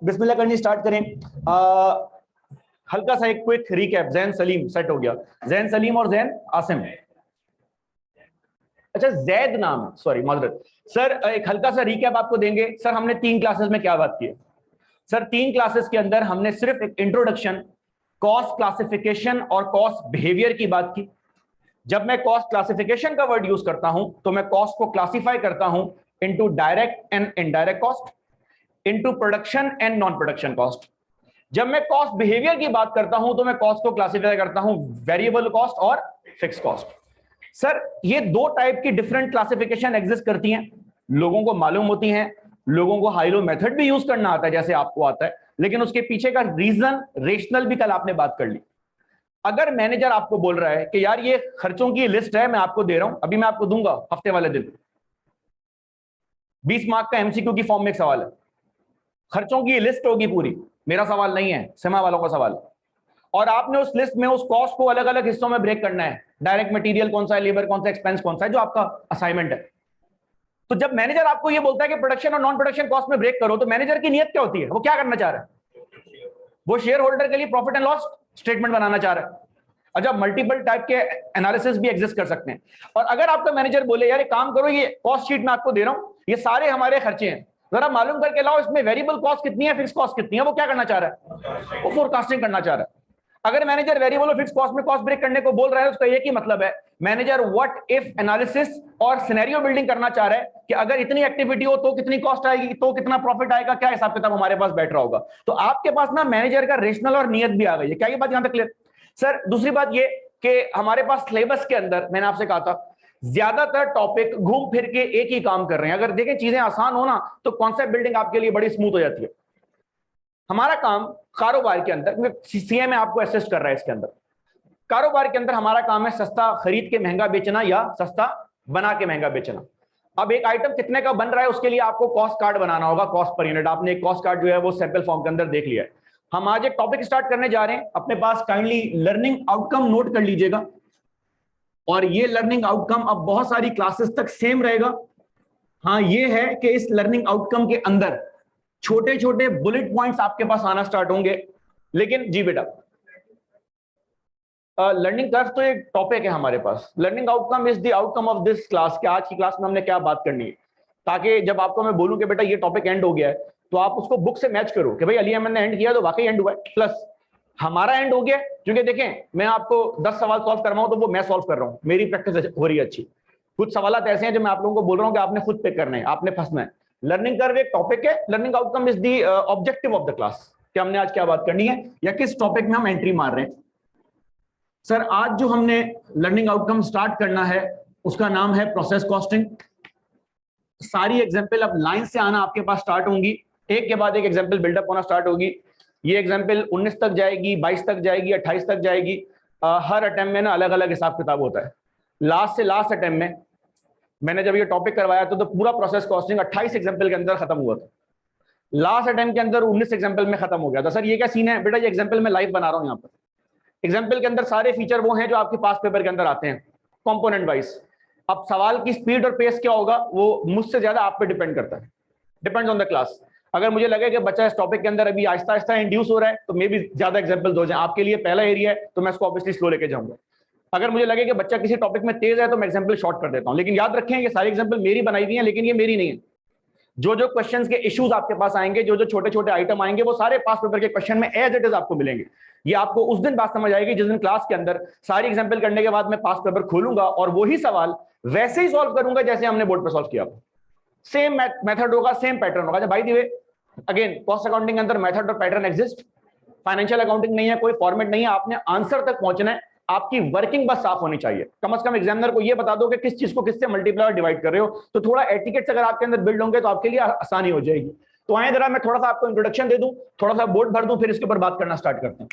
बिस्मिल्लाह करनी स्टार्ट करें। हल्का सा एक quick recap. Jain Salim set हो गया, जैन सलीम और जैन आसिम। अच्छा जैद नाम है, सॉरी माजरत सर। एक हल्का सा रिकैप आपको देंगे। सर हमने 3 क्लासेस में क्या बात की है? सर 3 क्लासेस के अंदर हमने सिर्फ एक इंट्रोडक्शन, कॉस्ट क्लासिफिकेशन और कॉस्ट बिहेवियर की बात की। जब मैं कॉस्ट क्लासिफिकेशन का वर्ड यूज करता हूं तो मैं कॉस्ट को क्लासिफाई करता हूं into direct and indirect cost, into production and non production cost. जब मैं कॉस्ट बिहेवियर की बात करता हूं तो मैं कॉस्ट को क्लासिफाई करता हूं वेरिएबल कॉस्ट और फिक्स कॉस्ट। सर ये 2 टाइप की डिफरेंट क्लासिफिकेशन एग्जिस्ट करती हैं, लोगों को मालूम होती हैं। लोगों को हाई लो मेथड भी यूज करना आता है जैसे आपको आता है, लेकिन उसके पीछे का रीजन रेशनल भी कल आपने बात कर ली। अगर मैनेजर आपको बोल रहा है कि यार ये खर्चों की लिस्ट है, मैं आपको दे रहा हूं, अभी मैं आपको दूंगा हफ्ते वाले दिन, 20 मार्क का एमसीक्यू की फॉर्म में एक सवाल है, खर्चों की लिस्ट होगी पूरी, मेरा सवाल नहीं है, सिमा वालों का सवाल। और आपने उस लिस्ट में उस कॉस्ट को अलग अलग हिस्सों में ब्रेक करना है, डायरेक्ट मटेरियल कौन सा है, लेबर कौन सा, एक्सपेंस कौन सा है, जो आपका असाइनमेंट है। तो जब मैनेजर आपको ये बोलता है कि प्रोडक्शन और नॉन प्रोडक्शन कॉस्ट में ब्रेक करो, तो मैनेजर की नियत क्या होती है? वो क्या करना चाह रहा है? वो शेयर होल्डर के लिए प्रॉफिट एंड लॉस स्टेटमेंट बनाना चाह रहा है। अच्छा मल्टीपल टाइप के एनालिसिस भी एग्जिस्ट कर सकते हैं। और अगर आपका मैनेजर बोले यार एक काम करो, ये कॉस्ट शीट मैं आपको दे रहा हूं, ये सारे हमारे खर्चे हैं, जरा मालूम करके लाओ इसमें वेरिएबल कॉस्ट कितनी है, फिक्स कॉस्ट कितनी है, वो क्या करना चाह रहा है? वो फोरकास्टिंग करना चाह रहा है। अगर मैनेजर वेरिएबल और फिक्स कॉस्ट में कॉस्ट ब्रेक करने को बोल रहा है, उसका एक ही मतलब है, मैनेजर व्हाट इफ एनालिसिस और सिनेरियो बिल्डिंग करना चाह रहा है कि अगर इतनी एक्टिविटी हो तो कितनी कॉस्ट आएगी, तो कितना प्रॉफिट आएगा, क्या हिसाब किताब हमारे पास बैठ रहा होगा। तो आपके पास ना मैनेजर का रेशनल और नियत भी आ गई है। क्या ये बात यहां तक क्लियर? सर दूसरी बात ये कि हमारे पास सिलेबस के अंदर मैंने आपसे कहा था ज्यादातर टॉपिक घूम फिर के एक ही काम कर रहे हैं। अगर देखें चीजें आसान हो ना तो कॉन्सेप्ट बिल्डिंग आपके लिए बड़ी स्मूथ हो जाती है। हमारा काम कारोबार के अंदर, सीएम आपको असिस्ट कर रहा है इसके अंदर, कारोबार के अंदर हमारा काम है सस्ता खरीद के महंगा बेचना या सस्ता बना के महंगा बेचना। अब एक आइटम कितने का बन रहा है उसके लिए आपको कॉस्ट कार्ड बनाना होगा, कॉस्ट पर यूनिट। आपने एक कॉस्ट कार्ड जो है वो सैंपल फॉर्म के अंदर देख लिया है। हम आज एक टॉपिक स्टार्ट करने जा रहे हैं, अपने पास काइंडली लर्निंग आउटकम नोट कर लीजिएगा। और ये लर्निंग आउटकम अब बहुत सारी क्लासेस तक सेम रहेगा। हाँ ये है कि इस लर्निंग आउटकम के अंदर छोटे छोटे बुलेट पॉइंट्स आपके पास आना स्टार्ट होंगे। लेकिन जी बेटा, लर्निंग कर्व तो एक टॉपिक है हमारे पास, learning outcome is the outcome of this class, कि आज की क्लास में हमने क्या बात करनी है, ताकि जब आपको मैं बोलूं कि बेटा ये टॉपिक एंड हो गया है तो आप उसको बुक से मैच करो कि भाई अली अहमद ने एंड किया तो वाकई एंड हुआ है, प्लस हमारा एंड हो गया। क्योंकि देखें मैं आपको 10 सवाल सॉल्व कर रहा हूं तो वो मैं सॉल्व कर रहा हूं, मेरी प्रैक्टिस हो रही है अच्छी। कुछ सवाल ऐसे हैं जो मैं आप लोगों को बोल रहा हूं कि आपने खुद पिक करने हैं, आपने फंसना है। लर्निंग कर्व एक टॉपिक है, learning outcome is the objective of the class, कि हमने आज क्या बात करनी है या किस टॉपिक में हम एंट्री मार रहे हैं। सर आज जो हमने लर्निंग आउटकम स्टार्ट करना है उसका नाम है प्रोसेस कॉस्टिंग। सारी एग्जांपल अब लाइन से आना आपके पास स्टार्ट होंगी, एक के बाद एक एग्जांपल बिल्डअप होना स्टार्ट होगी। ये एग्जांपल 19 तक जाएगी, 22 तक जाएगी, 28 तक जाएगी। हर अटेम्प्ट में ना अलग अलग हिसाब किताब होता है। लास्ट से लास्ट अटेम्प्ट में मैंने जब ये टॉपिक करवाया तो पूरा प्रोसेस कॉस्टिंग 28 एग्जाम्पल के अंदर खत्म हुआ था। लास्ट अटेम्प्ट के अंदर 19 एग्जाम्पल में खत्म हो गया था। सर ये क्या सीन है? बेटा ये एग्जाम्पल मैं लाइव बना रहा हूं यहाँ पर। एग्जाम्पल के अंदर सारे फीचर वो हैं जो आपके पास पेपर के अंदर आते हैं कंपोनेंट वाइज। अब सवाल की स्पीड और पेस क्या होगा वो मुझसे ज्यादा आप पे डिपेंड करता है, डिपेंड्स ऑन द क्लास। अगर मुझे लगे कि बच्चा इस टॉपिक के अंदर अभी आहिस्ता आहिस्ता इंड्यूस हो रहा है तो मे भी ज्यादा एग्जाम्पल हो जाए, आपके लिए पहला एरिया है तो मैं इसको ऑब्वियसली स्लो लेके जाऊंगा। अगर मुझे लगे कि बच्चा किसी टॉपिक में तेज है तो मैं एग्जाम्पल शॉर्ट कर देता हूं। लेकिन याद रखें ये सारी एग्जाम्पल मेरी बनाई हुई है, लेकिन ये मेरी नहीं है। जो जो क्वेश्चंस के इश्यूज आपके पास आएंगे, जो जो छोटे छोटे आइटम आएंगे, वो सारे पास पेपर के क्वेश्चन में एज इट इज आपको मिलेंगे। ये आपको उस दिन बात समझ आएगी जिस दिन क्लास के अंदर सारी एग्जाम्पल करने के बाद मैं पास पेपर खोलूंगा और वही सवाल वैसे ही सॉल्व करूंगा जैसे हमने बोर्ड पर सॉल्व किया। सेम मेथड होगा, सेम पैटर्न होगा। भाई दी वे अगेन कॉस्ट अकाउंटिंग के अंदर मेथड और पैटर्न एग्जिस्ट, फाइनेंशियल अकाउंटिंग नहीं है, कोई फॉर्मेट नहीं है, आपने आंसर तक पहुंचना है। आपकी वर्किंग बस साफ होनी चाहिए। कम से कम एग्जामिनर को यह बता दो कि किस चीज को किससे मल्टीप्लाई और डिवाइड कर रहे हो, तो थोड़ा एटिकेट्स अगर आपके अंदर बिल्ड होंगे तो आपके लिए आसानी हो जाएगी। तो आए जरा मैं थोड़ा सा आपको इंट्रोडक्शन दे दूं, थोड़ा सा बोर्ड भर दूं, फिर इसके ऊपर बात करना स्टार्ट करते हैं।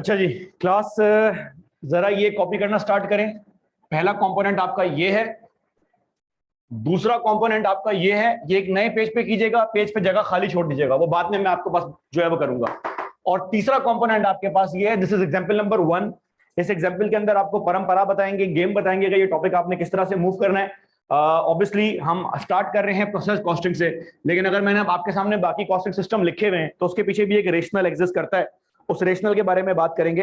अच्छा जी, क्लास जरा ये कॉपी करना स्टार्ट करें। पहला कंपोनेंट आपका ये है, दूसरा कंपोनेंट आपका ये है। ये एक नए पेज पे कीजिएगा, पेज पे जगह खाली छोड़ दीजिएगा, वो बाद में मैं आपको पास जो है वो करूंगा। और तीसरा कंपोनेंट आपके पास ये है, दिस इज एग्जांपल नंबर 1। इस एग्जांपल के अंदर आपको परंपरा बताएंगे, गेम बताएंगे कि ये टॉपिक आपने किस तरह से मूव करना है। ऑब्वियसली हम स्टार्ट कर रहे हैं प्रोसेस कॉस्टिंग से, लेकिन अगर मैंने आपके सामने बाकी कॉस्टिंग सिस्टम लिखे हुए हैं तो उसके पीछे भी एक रेशनल एग्जिस्ट करता है, उस रेशनल के बारे में बात करेंगे।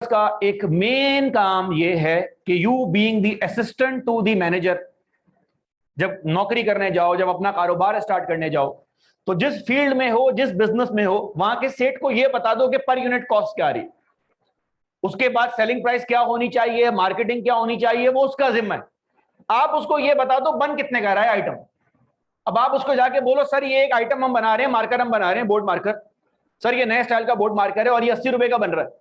का एक मेन काम ये है कि you being the assistant to the manager, जब नौकरी करने जाओ, जब अपना कारोबार स्टार्ट करने जाओ, तो जिस फील्ड में हो, जिस बिजनेस में हो, वहां के सेठ को यह बता दो कि पर यूनिट कॉस्ट क्या आ रही, उसके बाद सेलिंग प्राइस क्या होनी चाहिए, मार्केटिंग क्या होनी चाहिए, वो उसका जिम्मा है। आप उसको ये बता दो बन कितने का रहा है आइटम। अब आप उसको जाके बोलो सर ये एक आइटम हम बना रहे हैं, मार्कर हम बना रहे हैं, बोर्ड मार्कर, सर ये नए स्टाइल का बोर्ड मार्कर है और ये 80 रुपए का बन रहा है।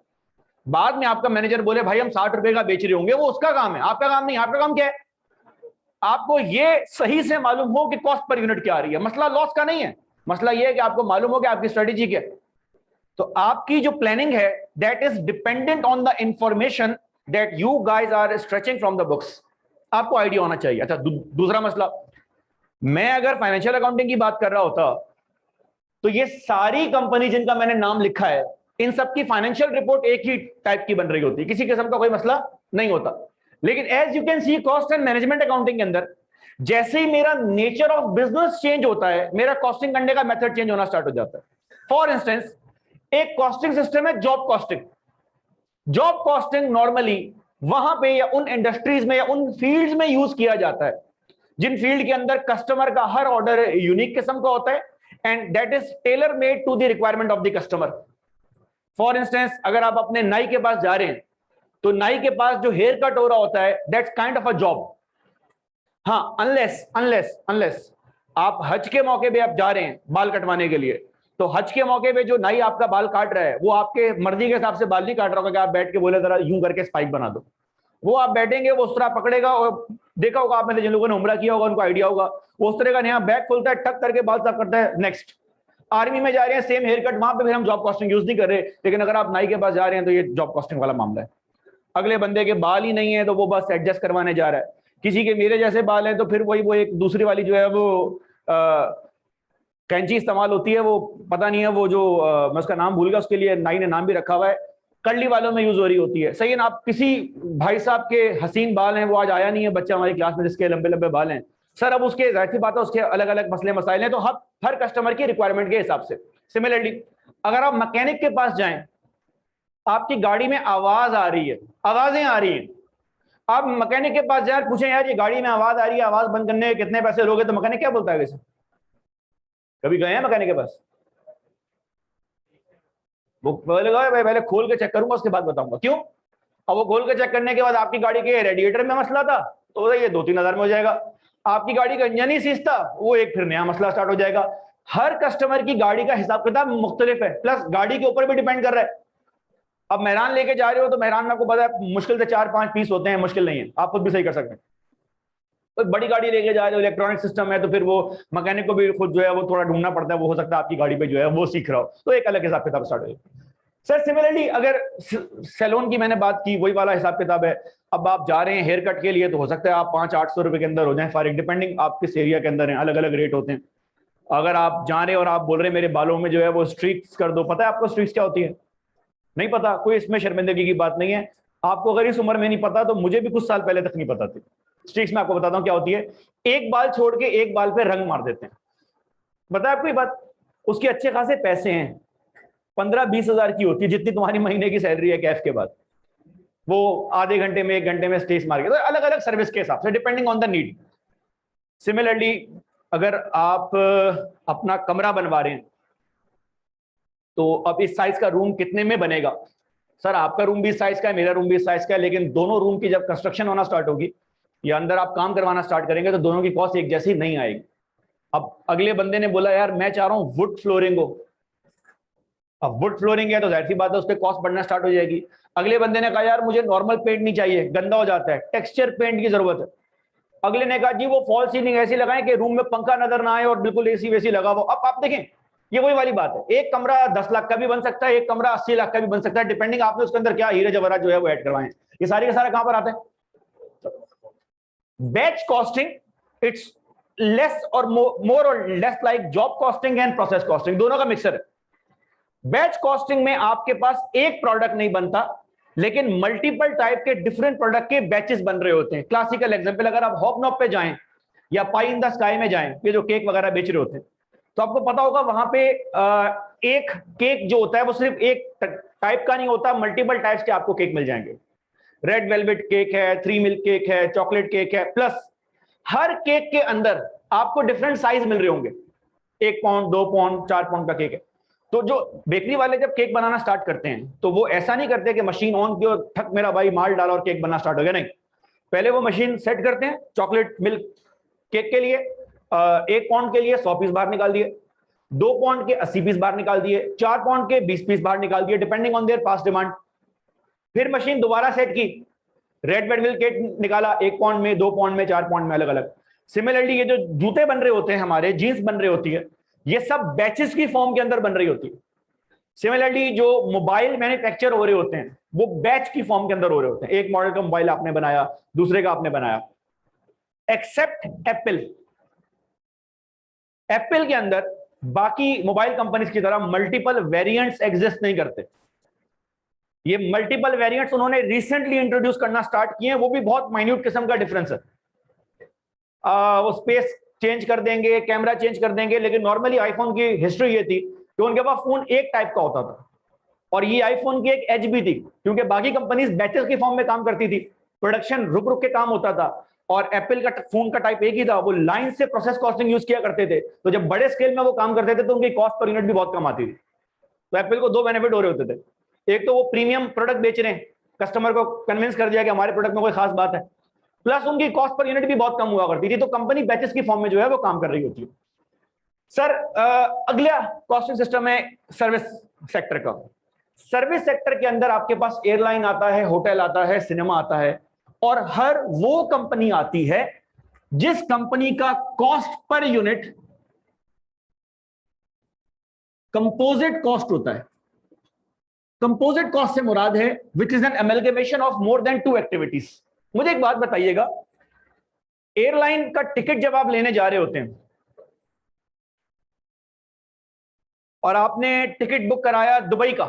बाद में आपका मैनेजर बोले भाई हम 60 रुपए का बेच रहे होंगे, वो उसका काम है, आपका काम नहीं। आपका काम क्या है? आपको ये सही से मालूम हो कि कॉस्ट पर यूनिट क्या आ रही है। मसला लॉस का नहीं है, मसला ये है कि आपको मालूम हो कि आपकी स्ट्रेटेजी क्या है। तो आपकी जो प्लानिंग है that is dependent on the information that you guys are stretching from the books. आपको आइडिया होना चाहिए। अच्छा, दूसरा मसला, मैं अगर फाइनेंशियल अकाउंटिंग की बात कर रहा होता तो ये सारी कंपनी जिनका मैंने नाम लिखा है, इन सबकी फाइनेंशियल रिपोर्ट एक ही टाइप की बन रही होती, किसी किस्म का कोई मसला नहीं होता। लेकिन as you can see cost and management accounting के अंदर जैसे ही मेरा नेचर ऑफ बिजनेस चेंज होता है, मेरा कॉस्टिंग करने का मेथड चेंज होना स्टार्ट हो जाता है। फॉर इंस्टेंस, एक कॉस्टिंग सिस्टम है job costing. Job costing normally वहां पे या उन इंडस्ट्रीज में या उन फील्ड्स में यूज किया जाता है जिन फील्ड के अंदर कस्टमर का हर ऑर्डर यूनिक किस्म का होता है and that is tailor made to the requirement of the customer. For instance, अगर आप अपने नाई के पास जा रहे हैं तो नाई के पास जो हेयर कट हो रहा होता है that's kind of a job. हाँ, अनलेस अनलेस अनलेस आप हज के मौके पे आप जा रहे हैं बाल कटवाने के लिए, तो हज के मौके पे जो नाई आपका बाल काट रहा है वो आपके मर्जी के हिसाब से बाल नहीं काट रहा होगा कि आप बैठ के बोले जरा यूं करके स्पाइक बना दो। वो आप बैठेंगे, वो उस तरह पकड़ेगा, और देखा होगा आप में से जिन लोगों ने उम्रा किया होगा उनको आइडिया होगा, वो उस तरह का यहाँ बैग खोलता है, टक करके बाल साफ करता है, नेक्स्ट। आर्मी में जा रहे हैं, सेम हेयर कट, वहां पे फिर हम जॉब कॉस्टिंग यूज नहीं कर रहे, लेकिन अगर आप नाई के पास जा रहे हैं तो ये जॉब कॉस्टिंग वाला मामला है। अगले बंदे के बाल ही नहीं है तो वो बस एडजस्ट करवाने जा रहा है। किसी के मेरे जैसे बाल हैं तो फिर वही वो एक दूसरी वाली जो है वो कैंची इस्तेमाल होती है, वो पता नहीं है वो जो मैं उसका नाम भूल गया, उसके लिए नाई ने नाम भी रखा हुआ है, कर्ली वालों में यूज हो रही होती है। सही है ना? आप किसी भाई साहब के हसीन बाल हैं, वो आज आया नहीं है बच्चा हमारी क्लास में जिसके लंबे लंबे बाल हैं सर, अब उसके जाहिर सी बात है उसके अलग अलग मसले मसाइल हैं, तो हर कस्टमर की रिक्वायरमेंट के हिसाब से। सिमिलरली अगर आप मैकेनिक के पास जाएं, आपकी गाड़ी में आवाज आ रही है, आवाजें आ रही हैं, आप मैकेनिक के पास जाए पूछें यार ये गाड़ी में आवाज आ रही है, आवाज बंद करने के कितने पैसे लोगे, तो मैकेनिक क्या बोलता है? वैसे कभी गए हैं मैकेनिक के पास? वो बोलेगा भाई पहले खोल के चेक करूंगा उसके बाद बताऊंगा। क्यों? अब वो खोल के चेक करने के बाद आपकी गाड़ी के रेडिएटर में मसला था तो ये 2-3 हजार में हो जाएगा। आपकी गाड़ी का इंजन ही सीज था, वो एक फिर नया मसला स्टार्ट हो जाएगा। हर कस्टमर की गाड़ी का हिसाब किताब मुख्तलिफ है, प्लस गाड़ी के ऊपर भी डिपेंड कर रहा है। अब मेहरान लेके जा रहे हो तो मेहरान में आपको पता है मुश्किल से 4-5 पीस होते हैं, मुश्किल नहीं है, आप खुद भी सही कर सकते हैं। तो बड़ी गाड़ी लेके जा रहे हो, इलेक्ट्रॉनिक सिस्टम है, तो फिर वो मैकेनिक को भी खुद जो है वो थोड़ा ढूंढना पड़ता है, वो हो सकता है आपकी गाड़ी पे जो है वो सीख रहा हो, तो एक अलग हिसाब किताब स्टार्ट हो जाए। सर सिमिलरली अगर सैलून की मैंने बात की, वही वाला हिसाब किताब है। अब आप जा रहे हैं हेयर कट के लिए तो हो सकता है आप 500-800 रुपए के अंदर हो जाए फारिग, डिपेंडिंग आप किस एरिया के अंदर हैं, अलग अलग रेट होते हैं। अगर आप जा रहे हैं और आप बोल रहे हैं मेरे बालों में जो है वो स्ट्रीक्स कर दो, पता है आपको स्ट्रीक्स क्या होती है? नहीं पता? कोई इसमें शर्मिंदगी की बात नहीं है। आपको अगर इस उम्र में नहीं पता तो मुझे भी कुछ साल पहले तक नहीं पता थी। स्ट्रीक्स में आपको बताता हूं क्या होती है। एक बाल छोड़ के एक बाल पे रंग मार देते हैं। बताया आपको ये बात? उसके अच्छे खासे पैसे हैं, 15-20 हजार की होती है, जितनी तुम्हारी महीने की सैलरी है कैफ के बाद। वो आधे घंटे में 1 घंटे में स्टेज मार के, तो अलग अलग सर्विस के हिसाब से depending on the need. Similarly अगर आप अपना कमरा बनवा रहे हैं तो अब इस साइज का रूम कितने में बनेगा? सर आपका रूम भी इस साइज का है, मेरा रूम भी इस साइज का है, लेकिन दोनों रूम की जब कंस्ट्रक्शन होना स्टार्ट होगी या अंदर आप काम करवाना स्टार्ट करेंगे तो दोनों की कॉस्ट एक जैसी नहीं आएगी। अब अगले बंदे ने बोला यार मैं चाह रहा हूं वुड फ्लोरिंग हो। अब वुड फ्लोरिंग है तो जाहिर सी बात है उस पर कॉस्ट बढ़ना स्टार्ट हो जाएगी। अगले बंदे ने कहा यार मुझे नॉर्मल पेंट नहीं चाहिए, गंदा हो जाता है, टेक्सचर पेंट की जरूरत है। अगले ने कहा जी वो फॉल सीलिंग ऐसी लगाएं कि रूम में पंखा नजर ना आए और बिल्कुल एसी वेसी लगा हुआ। अब आप देखें ये वही वाली बात है, एक कमरा 10 लाख का भी बन सकता है, एक कमरा 80 लाख का भी बन सकता है, डिपेंडिंग आपने उसके अंदर क्या हीरे जवाहरात जो है वो ऐड करवाए हैं। ये सारे के सारे कहां पर आते हैं? बैच कॉस्टिंग, इट्स लेस और मोर और less like job costing and process costing, दोनों का मिक्सर है। बैच कॉस्टिंग में आपके पास एक प्रोडक्ट नहीं बनता, लेकिन मल्टीपल टाइप के डिफरेंट प्रोडक्ट के बैचेस बन रहे होते हैं। क्लासिकल एग्जांपल, अगर आप हॉपनॉप पे जाएं या पाई इन द स्काई में जाएं, ये जो केक वगैरह बेच रहे होते हैं, तो आपको पता होगा वहां पे एक केक जो होता है वो सिर्फ एक टाइप का नहीं होता, मल्टीपल टाइप्स के आपको केक मिल जाएंगे। रेड वेलवेट केक है, 3 मिल्क केक है, चॉकलेट केक है, प्लस हर केक के अंदर आपको डिफरेंट साइज मिल रहे होंगे, 1 पाउंड, 2 पाउंड, 4 पाउंड का केक है। तो जो बेकरी वाले जब केक बनाना स्टार्ट करते हैं तो वो ऐसा नहीं करते कि मशीन ऑन की और ठक मेरा भाई माल डाला और केक बनना स्टार्ट हो गया, नहीं। पहले वो मशीन सेट करते हैं, चॉकलेट मिल्क केक के लिए 1 पाउंड के लिए 100 पीस बाहर निकाल दिए, 2 पाउंड के 80 पीस बाहर निकाल दिए, 4 पाउंड के 20 पीस बाहर निकाल दिए, depending on their past demand. फिर मशीन दोबारा सेट की, रेड वेलवेट केक निकाला 1 पाउंड में, 2 पाउंड में, 4 पाउंड में, अलग अलग। सिमिलरली ये जो जूते बन रहे होते हैं हमारे, जीन्स बन रही होती है, ये सब बैचेस की फॉर्म के अंदर बन रही होती है। सिमिलरली जो मोबाइल मैन्युफैक्चर हो रहे होते हैं वो बैच की फॉर्म के अंदर हो रहे होते हैं। एक मॉडल का मोबाइल आपने बनाया, दूसरे का आपने बनाया, एक्सेप्ट एप्पल। एप्पल के अंदर बाकी मोबाइल कंपनीज की तरह मल्टीपल वेरिएंट्स एग्जिस्ट नहीं करते। ये मल्टीपल वेरिएंट्स उन्होंने रिसेंटली इंट्रोड्यूस करना स्टार्ट किए हैं, वो भी बहुत माइन्यूट किस्म का डिफरेंस है। वो स्पेस चेंज कर देंगे, कैमरा चेंज कर देंगे, लेकिन नॉर्मली आईफोन की हिस्ट्री ये थी कि उनके पास फोन एक टाइप का होता था, और ये आईफोन की एक एज भी थी, क्योंकि बाकी कंपनीज बैचेस की फॉर्म में काम करती थी, प्रोडक्शन रुक रुक के काम होता था, और एप्पल का फोन का टाइप एक ही था, वो लाइन से प्रोसेस कॉस्टिंग यूज किया करते थे। तो जब बड़े स्केल में वो काम करते थे तो उनकी कॉस्ट पर यूनिट भी बहुत कम आती थी। तो एप्पल को 2 बेनिफिट हो रहे होते थे, एक तो वो प्रीमियम प्रोडक्ट बेच रहे हैं, कस्टमर को कन्विंस कर दिया कि हमारे प्रोडक्ट में कोई खास बात है, प्लस उनकी कॉस्ट पर यूनिट भी बहुत कम हुआ करती थी। तो कंपनी बैचेस की फॉर्म में जो है वो काम कर रही होती है। सर अगला कॉस्टिंग सिस्टम है सर्विस सेक्टर का। सर्विस सेक्टर के अंदर आपके पास एयरलाइन आता है, होटल आता है, सिनेमा आता है, और हर वो कंपनी आती है जिस कंपनी का cost per unit composite cost होता है। कंपोजिट कॉस्ट से मुराद है which is an amalgamation of more than 2 activities. मुझे एक बात बताइएगा, एयरलाइन का टिकट जब आप लेने जा रहे होते हैं और आपने टिकट बुक कराया दुबई का,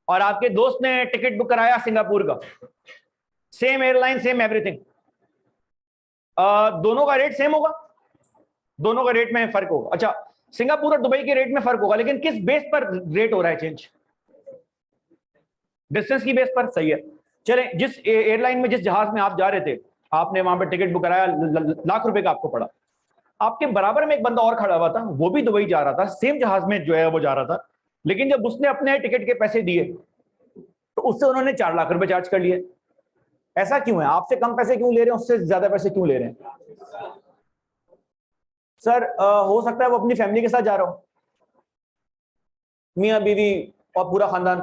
और आपके दोस्त ने टिकट बुक कराया सिंगापुर का, सेम एयरलाइन, सेम एवरीथिंग, दोनों का रेट सेम होगा? दोनों का रेट में फर्क होगा। अच्छा, सिंगापुर और दुबई के रेट में फर्क होगा, लेकिन किस बेस पर रेट हो रहा है चेंज? डिस्टेंस की बेस पर, सही है। चले, जिस एयरलाइन में, जिस जहाज में आप जा रहे थे, आपने वहां पर टिकट बुक कराया, लाख रुपए का आपको पड़ा। आपके बराबर में एक बंदा और खड़ा हुआ था, वो भी दुबई जा रहा था, सेम जहाज में जो है वो जा रहा था, लेकिन जब उसने अपने टिकट के पैसे दिए तो उससे उन्होंने 4 लाख रुपए चार्ज कर लिए। ऐसा क्यों है? आपसे कम पैसे क्यों ले रहे हैं, उससे ज्यादा पैसे क्यों ले रहे हैं? सर हो सकता है वो अपनी फैमिली के साथ जा रहा हो, मियाँ बीवी और पूरा खानदान।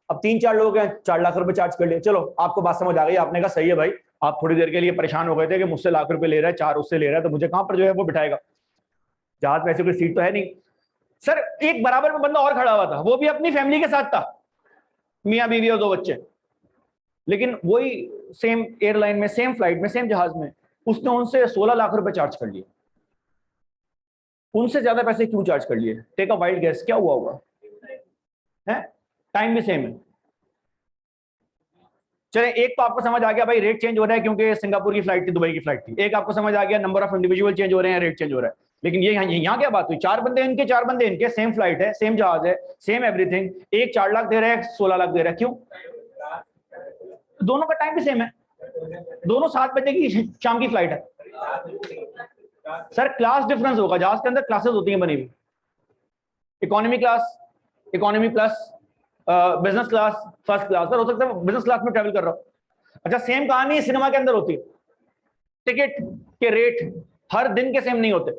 अब 3-4 लोग हैं, 4 लाख रुपए चार्ज कर लिए। चलो, आपको बात समझ आ गई, आपने कहा सही है भाई, आप थोड़ी देर के लिए परेशान हो गए थे कि मुझसे लाख रुपए ले रहा है, 4 उससे ले रहा है, तो मुझे कहां पर जो है वो बिठाएगा, जहाज में ऐसी कोई सीट तो है नहीं। सर एक बराबर में बंदा और खड़ा हुआ था, वो भी अपनी फैमिली के साथ था, मियाँ बीवी और 2 बच्चे, लेकिन वही सेम एयरलाइन में, सेम फ्लाइट में, सेम जहाज में, उसने उनसे 16 लाख रुपए चार्ज कर लिए। उनसे ज्यादा पैसे क्यों चार्ज कर लिए? टेक अ वाइल्ड गेस, क्या हुआ होगा? है, टाइम भी सेम है। चले, एक तो आपको समझ आ गया भाई, रेट चेंज हो रहा है क्योंकि सिंगापुर की फ्लाइट थी, दुबई की फ्लाइट थी। एक आपको समझ आ गया, नंबर ऑफ इंडिविजुअल चेंज हो रहे हैं, रेट चेंज हो रहा है। लेकिन ये यहाँ क्या बात हुई? 4 बंदे इनके, 4 बंदे इनके, सेम फ्लाइट है, सेम जहाज है, सेम एवरीथिंग, एक 4 लाख दे रहा है, 16 लाख दे रहा है, क्यों? दोनों का टाइम भी सेम है, दोनों 7 बजे की शाम की फ्लाइट है। सर क्लास डिफरेंस होगा, जहाज के अंदर क्लासेस होती हैं बनी हुई, economy class, economy plus, business class, first class. Sir हो सकता है बिजनेस क्लास में ट्रेवल कर रहा हूं। अच्छा, सेम कहानी सिनेमा के अंदर होती है, टिकट के रेट हर दिन के सेम नहीं होते।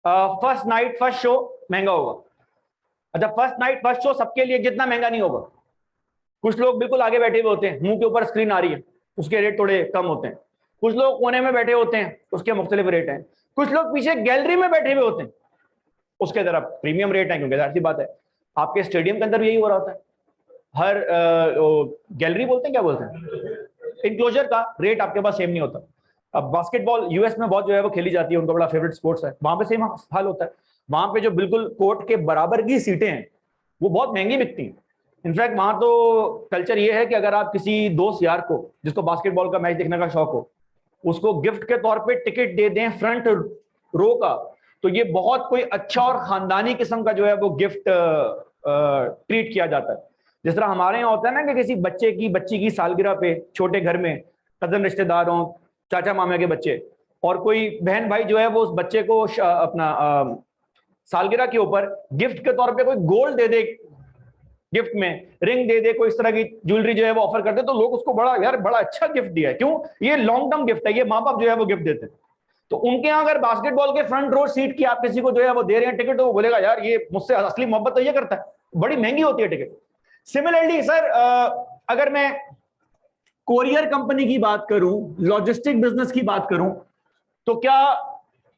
फर्स्ट नाइट फर्स्ट शो महंगा होगा। अच्छा, फर्स्ट नाइट फर्स्ट शो सबके लिए जितना महंगा नहीं होगा। कुछ लोग बिल्कुल आगे बैठे हुए होते हैं, मुंह के ऊपर स्क्रीन आ रही है, उसके रेट थोड़े कम होते हैं। कुछ लोग कोने में बैठे होते हैं, उसके मुख्तलिफ रेट हैं। कुछ लोग पीछे गैलरी में बैठे हुए होते हैं, उसके जरा प्रीमियम रेट है, क्योंकि जाहिर सी बात है आपके स्टेडियम के अंदर भी यही हो रहा होता है। हर गैलरी बोलते हैं, क्या बोलते हैं, इंक्लोजर का रेट आपके पास सेम नहीं होता। अब बास्केटबॉल यूएस में बहुत जो है वो खेली जाती है, उनका बड़ा फेवरेट स्पोर्ट्स है, वहां पे सेम हाल होता है। वहां पे जो बिल्कुल कोर्ट के बराबर की सीटें हैं वो बहुत महंगी बिकती हैं। इनफैक्ट वहां तो कल्चर ये है कि अगर आप किसी दोस्त यार को जिसको बास्केटबॉल का मैच देखने का शौक हो, उसको गिफ्ट के तौर पे टिकट दे दें फ्रंट रो का, तो ये बहुत कोई अच्छा और खानदानी किस्म का जो है वो गिफ्ट ट्रीट किया जाता है। जिस तरह हमारे यहाँ होता है ना कि किसी बच्ची की सालगिरह पे छोटे घर में कजन रिश्तेदार हों, चाचा मामा के बच्चे, और कोई बहन भाई जो है वो उस बच्चे को अपना सालगिरह के ऊपर गिफ्ट के तौर पे कोई गोल्ड दे दे, गिफ्ट में रिंग दे दे, कोई इस तरह की ज्वेलरी जो है वो ऑफर करते, तो लोग उसको बड़ा यार बड़ा अच्छा गिफ्ट दिया है। क्यों? ये लॉन्ग टर्म गिफ्ट है, ये माँ बाप जो है वो गिफ्ट देते हैं। तो उनके यहाँ अगर बास्केटबॉल के फ्रंट रो सीट की आप किसी को जो है वो दे रहे हैं टिकट, तो वो बोलेगा यार ये मुझसे असली मोहब्बत तो ये करता है, बड़ी महंगी होती है टिकट। सिमिलरली सर, अगर मैं कोरियर कंपनी की बात करूं, लॉजिस्टिक बिजनेस की बात करूं, तो क्या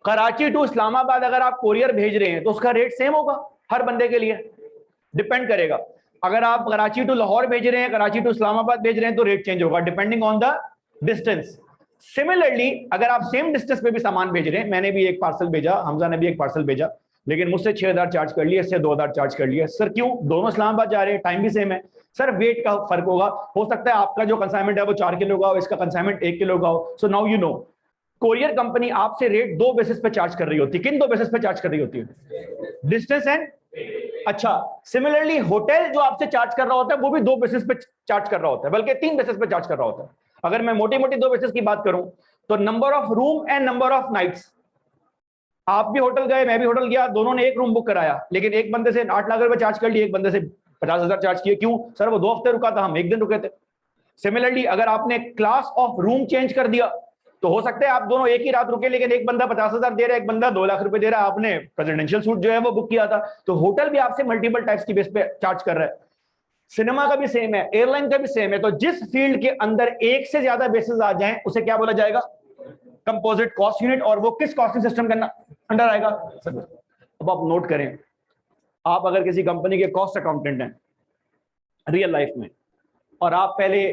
कराची टू इस्लामाबाद अगर आप कोरियर भेज रहे हैं तो उसका रेट सेम होगा हर बंदे के लिए? डिपेंड करेगा। अगर आप कराची टू लाहौर भेज रहे हैं, कराची टू इस्लामाबाद भेज रहे हैं, तो रेट चेंज होगा depending on the distance. Similarly अगर आप सेम डिस्टेंस पे भी सामान भेज रहे हैं, मैंने भी एक पार्सल भेजा, हमजा ने भी एक पार्सल भेजा, लेकिन मुझसे 6000 चार्ज कर लिया, इससे 2000 चार्ज कर लिया। सर क्यों? दोनों इस्लामाबाद जा रहे हैं, टाइम भी सेम है। सर वेट का फर्क होगा, हो सकता है आपका जो कंसाइनमेंट है वो 4 किलो का हो, इसका कंसाइनमेंट 1 किलो का हो। So now you know, courier company आपसे रेट 2 बेसिस पे चार्ज कर रही होती है। किन 2 बेसिस पे चार्ज कर रही होती है? डिस्टेंस एंड अच्छा। सिमिलरली होटल जो आपसे चार्ज कर रहा होता है वो भी 2 बेसिस पे चार्ज कर रहा होता है, बल्कि 3 बेसिस पे चार्ज कर रहा होता है। अगर मैं मोटी मोटी 2 बेसिस की बात करूं तो number of room and number of nights. आप भी होटल गए, मैं भी होटल गया, दोनों ने एक रूम बुक कराया, लेकिन एक बंदे से 8 लाख रुपए चार्ज कर लिए, एक बंदे से 50,000 चार्ज किए। क्यों? सर वो 2 हफ्ते रुका था, हम 1 दिन रुके थे। सिमिलरली अगर आपने क्लास ऑफ रूम चेंज कर दिया तो हो सकता है आप दोनों एक ही रात रुके, लेकिन एक बंदा 50,000 दे रहा है, एक बंदा 2 लाख रुपए दे रहा है, आपने प्रेसिडेंशियल सूट जो है वो बुक किया था। तो होटल भी आपसे मल्टीपल टाइप्स की बेस पे चार्ज कर रहा है। सिनेमा का भी सेम है, एयरलाइन का भी सेम है। तो जिस फील्ड के अंदर एक से ज्यादा बेसिस आ जाएं उसे क्या बोला जाएगा? Composite cost unit. और वो किस कॉस्टिंग सिस्टम के अंडर आएगा? अब आप नोट करें, आप अगर किसी कंपनी के कॉस्ट अकाउंटेंट हैं रियल लाइफ में, और आप पहले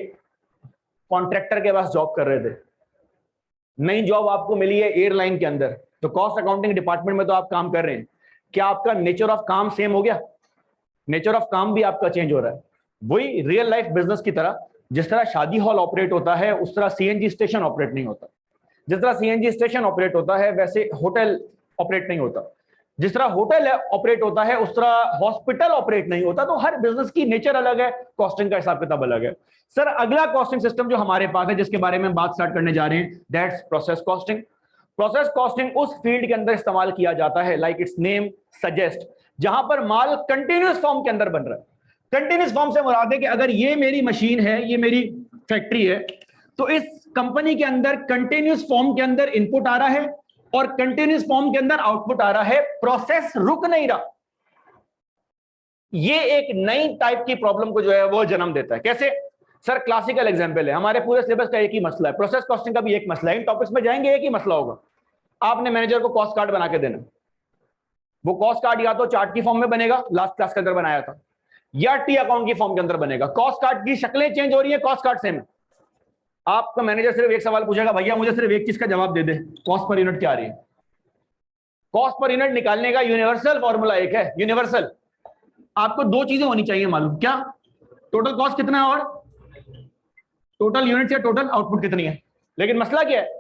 कॉन्ट्रैक्टर के पास जॉब कर रहे थे, नई जॉब आपको मिली है एयरलाइन के अंदर, तो कॉस्ट अकाउंटिंग डिपार्टमेंट में तो आप काम कर रहे हैं, क्या आपका नेचर ऑफ काम सेम हो गया? नेचर ऑफ काम भी आपका चेंज हो रहा है। वही रियल लाइफ बिजनेस की तरह, जिस तरह शादी हॉल ऑपरेट होता है उस तरह सीएनजी स्टेशन ऑपरेट नहीं होता। जिस तरह सीएनजी स्टेशन ऑपरेट होता है वैसे होटल ऑपरेट नहीं होता। जिस तरह होटल ऑपरेट होता है उस तरह हॉस्पिटल ऑपरेट नहीं होता। तो हर बिजनेस की नेचर अलग है, कॉस्टिंग का हिसाब किताब अलग है। सर अगला कॉस्टिंग सिस्टम जो हमारे पास है, जिसके बारे में बात स्टार्ट करने जा रहे हैं, that's process costing. Process costing उस फील्ड के अंदर इस्तेमाल किया जाता है, लाइक इट्स नेम सजेस्ट, जहां पर माल कंटिन्यूस फॉर्म के अंदर बन रहा है। कंटिन्यूस फॉर्म से मुराद है कि अगर ये मेरी मशीन है, ये मेरी फैक्ट्री है, तो इस कंपनी के अंदर कंटिन्यूस फॉर्म के अंदर इनपुट आ रहा है और कंटिन्यूस फॉर्म के अंदर आउटपुट आ रहा है, प्रोसेस रुक नहीं रहा। ये एक नई टाइप की प्रॉब्लम को जो है वो जन्म देता है। कैसे? सर क्लासिकल एग्जांपल है, हमारे पूरे सिलेबस का एक ही मसला है, प्रोसेस कॉस्टिंग का भी एक मसला है, इन टॉपिक्स में जाएंगे एक ही मसला होगा। आपने मैनेजर को कॉस्ट कार्ड बना के देना, वो कॉस्ट कार्ड या तो चार्ट की फॉर्म में बनेगा, लास्ट क्लास के अंदर बनाया था, या टी अकाउंट की फॉर्म के अंदर बनेगा। कॉस्ट कार्ड की शक्लें चेंज हो रही है, कॉस्ट कार्ड सेम है। आपका मैनेजर सिर्फ एक सवाल पूछेगा, भैया मुझे सिर्फ एक चीज का जवाब दे दे, कॉस्ट पर यूनिट क्या आ रही है? कॉस्ट पर यूनिट निकालने का यूनिवर्सल फॉर्मूला एक है, यूनिवर्सल। आपको 2 चीजें होनी चाहिए मालूम, क्या? टोटल कॉस्ट कितना है और टोटल यूनिट या टोटल आउटपुट कितनी है। लेकिन मसला क्या है,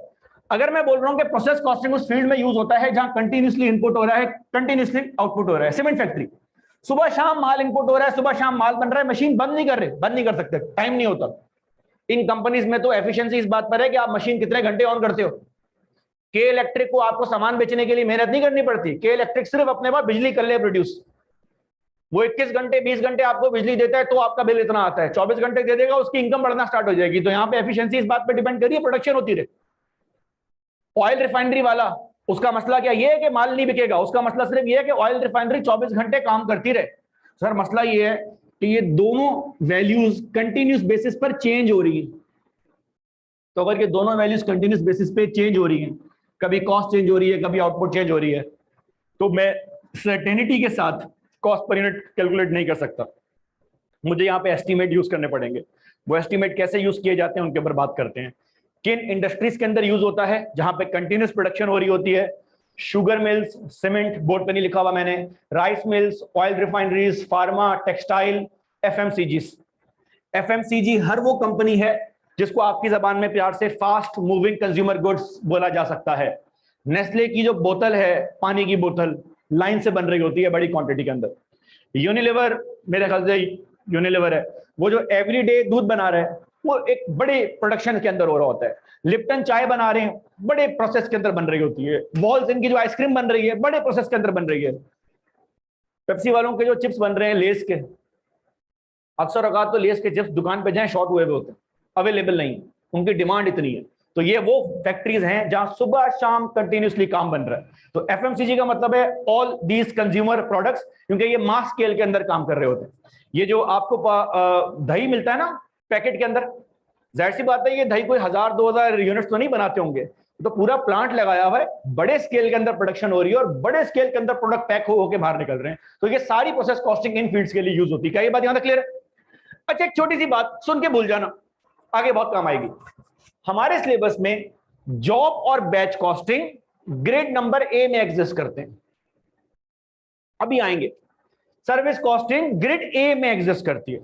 अगर मैं बोल रहा हूं कि प्रोसेस कॉस्टिंग उस फील्ड में यूज होता है जहां कंटिन्यूसली इनपुट हो रहा है, कंटिन्यूसली आउटपुट हो रहा है। सीमेंट फैक्ट्री, सुबह शाम माल इनपुट हो रहा है, सुबह शाम माल बन रहा है, मशीन बंद नहीं कर रहे, बंद नहीं कर सकते, टाइम नहीं होता। इन कंपनीज में तो एफिशिएंसी इस बात पर है कि आप मशीन कितने घंटे ऑन करते हो। के इलेक्ट्रिक को आपको सामान बेचने के लिए मेहनत नहीं करनी पड़ती, के इलेक्ट्रिक सिर्फ अपने पास बिजली कर ले प्रोड्यूस, वो 21 घंटे 20 घंटे आपको बिजली देता है तो आपका बिल इतना आता है, 24 घंटे दे देगा उसकी इनकम बढ़ना स्टार्ट हो जाएगी। तो यहाँ पे एफिशिएंसी इस बात पे डिपेंड करिए प्रोडक्शन होती रहे। ऑयल रिफाइनरी वाला, उसका मसला क्या ये है कि माल नहीं बिकेगा, उसका मसला सिर्फ ये है कि ऑयल रिफाइनरी 24 घंटे काम करती रहे। सर मसला ये है कि ये दोनों वैल्यूज कंटिन्यूस बेसिस पर चेंज हो रही है। तो अगर ये दोनों वैल्यूज कंटिन्यूस बेसिस पे चेंज हो रही हैं, कभी कॉस्ट चेंज हो रही है, कभी आउटपुट चेंज हो रही है, तो मैं सर्टेनिटी के साथ कॉस्ट पर यूनिट कैलकुलेट नहीं कर सकता, मुझे यहाँ पे एस्टीमेट यूज करने पड़ेंगे। वो एस्टीमेट कैसे यूज किए जाते हैं उनके ऊपर बात करते हैं। किन इंडस्ट्रीज के अंदर यूज होता है जहां पे कंटिन्यूस प्रोडक्शन हो रही होती है? शुगर मिल्स, सीमेंट, बोर्ड पे नहीं लिखा हुआ मैंने, rice mills, oil refineries, pharma, textile, FMCG. FMCG हर वो कंपनी है जिसको आपकी जबान में प्यार से फास्ट मूविंग कंज्यूमर गुड्स बोला जा सकता है। नेस्ले की जो बोतल है, पानी की बोतल, लाइन से बन रही होती है बड़ी क्वांटिटी के अंदर। यूनिलीवर, मेरे ख्याल से यूनिलीवर है, वो जो एवरीडे दूध बना रहा है वो एक बड़े प्रोडक्शन के अंदर हो रहा होता है। लिप्टन चाय बना रहे हैं, बड़े प्रोसेस के अंदर बन रही होती है। वॉल्स इनकी जो आइसक्रीम बन रही है, बड़े प्रोसेस के अंदर बन रही है। पेप्सी वालों के जो चिप्स बन रहे हैं, लेस के, अक्सर औकात तो लेस के चिप्स दुकान पे जाएं शॉर्ट हुए होते हैं, अवेलेबल नहीं, उनकी डिमांड इतनी है। तो ये वो फैक्ट्रीज हैं जहां सुबह शाम कंटिन्यूसली काम बन रहा है। तो एफएमसीजी का मतलब है ऑल दीज कंज्यूमर प्रोडक्ट्स, क्योंकि ये मास स्केल के अंदर काम कर रहे होते हैं। ये जो आपको दही मिलता है ना पैकेट के अंदर, जाहिर सी बात है ये दही कोई 1000-2000 यूनिट्स तो नहीं बनाते होंगे, तो पूरा प्लांट लगाया हुआ है, बड़े स्केल के अंदर प्रोडक्शन हो रही है और बड़े स्केल के अंदर प्रोडक्ट पैक होकर बाहर निकल रहे हैं। तो ये सारी प्रोसेस कॉस्टिंग इन फील्ड्स के लिए यूज होती है। क्या ये बात यहां तक क्लियर है? अच्छा, एक छोटी सी बात सुन के भूल जाना, आगे बहुत काम आएगी। हमारे सिलेबस में जॉब और batch costing grade number A में एग्जिस्ट करते हैं, अभी आएंगे। सर्विस कॉस्टिंग ग्रेड ए में एग्जिस्ट करती है।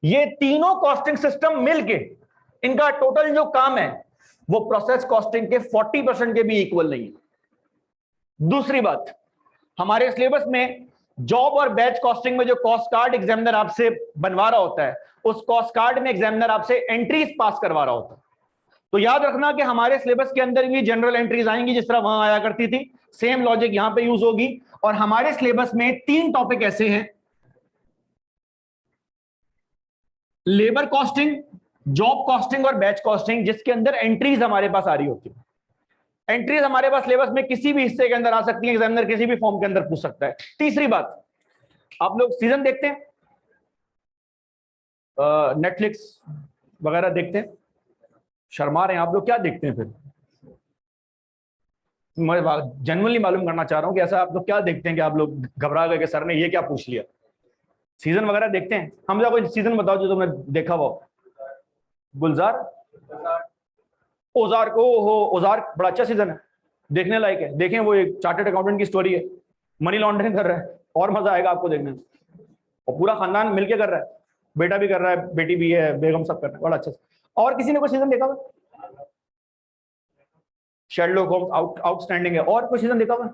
ये तीनों कॉस्टिंग सिस्टम मिलके इनका टोटल जो काम है वो प्रोसेस कॉस्टिंग के 40% के भी इक्वल नहीं है। दूसरी बात, हमारे सिलेबस में जॉब और बैच कॉस्टिंग में जो कॉस्ट कार्ड एग्जामिनर आपसे बनवा रहा होता है, उस कॉस्ट कार्ड में एग्जामिनर आपसे एंट्रीज पास करवा रहा होता है। तो याद रखना कि हमारे सिलेबस के अंदर भी जनरल एंट्रीज आएंगी जिस तरह वहां आया करती थी, सेम लॉजिक यहां पे यूज होगी। और हमारे सिलेबस में 3 टॉपिक ऐसे हैं, लेबर कॉस्टिंग, जॉब कॉस्टिंग और बैच कॉस्टिंग, जिसके अंदर एंट्रीज हमारे पास आ रही होती है। एंट्रीज हमारे पास सिलेबस में किसी भी हिस्से के अंदर आ सकती है, एग्जामिनर किसी भी फॉर्म के अंदर पूछ सकता है। तीसरी बात, आप लोग सीजन देखते हैं, नेटफ्लिक्स वगैरह देखते हैं? शर्मा रहे हैं आप लोग, क्या देखते हैं फिर? मैं जनरली मालूम करना चाह रहा हूं कि ऐसा आप लोग क्या देखते हैं कि आप लोग घबरा गए कि सर ने ये क्या पूछ लिया। सीजन वगैरह देखते हैं? हमजा कोई सीजन बताओ जो तुमने देखा हो। गुलजार, ओजार्क, हो ओजार्क बड़ा अच्छा सीजन है, देखने लायक है। देखें, वो एक चार्टर्ड अकाउंटेंट की स्टोरी है, मनी लॉन्ड्रिंग कर रहा है, और मजा आएगा आपको देखने में। और पूरा खानदान मिलके कर रहा है, बेटा भी कर रहा है, बेटी भी है, बेगम सब कर रहा है, बड़ा अच्छा। और किसी ने कोई सीजन देखा हुआ? शेरलॉक होम्स आउटस्टैंडिंग है। और कोई सीजन देखा हुआ?